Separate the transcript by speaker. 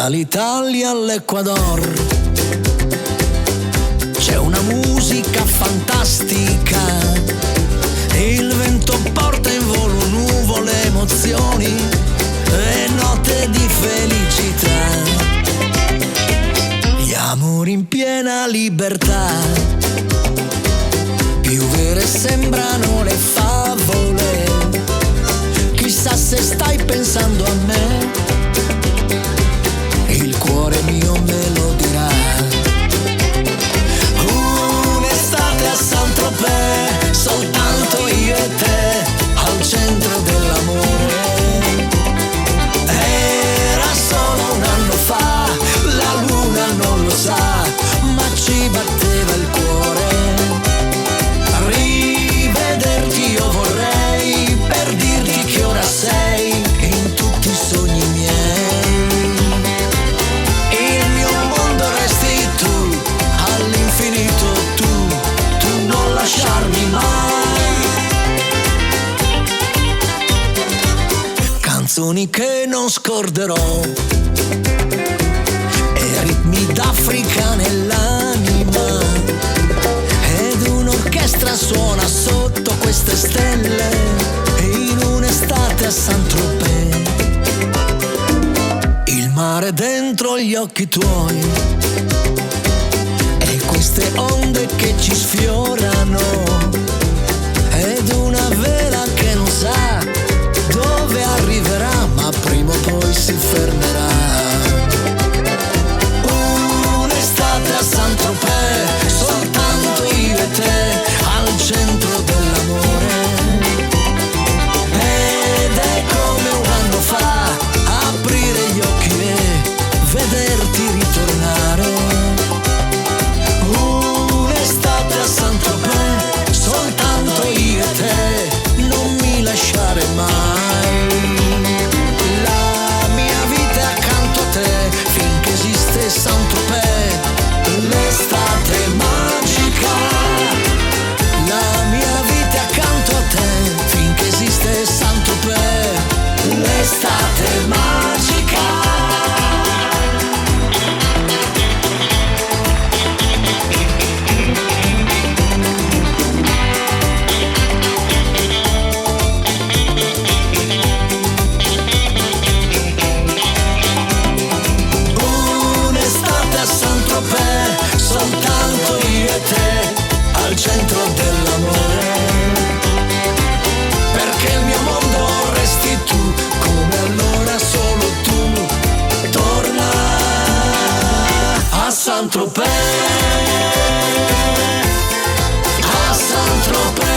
Speaker 1: Dall'Italia all'Ecuador c'è una musica fantastica, il vento porta in volo nuvole, emozioni e note di felicità, gli amori in piena libertà, più vere sembrano le favole, chissà se stai pensando a me, il cuore mio me lo dirà. Un'estate a Saint-Tropez, soltanto io e te, al centro dell'amore. Era solo un anno fa, la luna non lo sa, ma ci batteva il cuore. Rivederti io vorrei, per dirti che ora sei in tutti i sogni miei. Lasciarmi mai. Canzoni che non scorderò e ritmi d'Africa nell'anima, ed un'orchestra suona sotto queste stelle in un'estate a Saint-Tropez. Il mare dentro gli occhi tuoi, queste onde che ci sfiorano, ed una vela che non sa dove arriverà, ma prima o poi si fermerà. Un'estate a Saint-Tropez, soltanto io e te, al centro dell'amore. Ed è come un anno fa, aprire gli occhi e vederti ritornare. Saint-Tropez, soltanto io e te, non mi lasciare mai. La mia vita è accanto a te, finché esiste Saint-Tropez, l'estate magica. La mia vita è accanto a te, finché esiste Saint-Tropez, l'estate magica. Soltanto io e te, al centro dell'amore, perché il mio mondo resti tu, come allora solo tu. Torna a Saint-Tropez, a Saint-Tropez.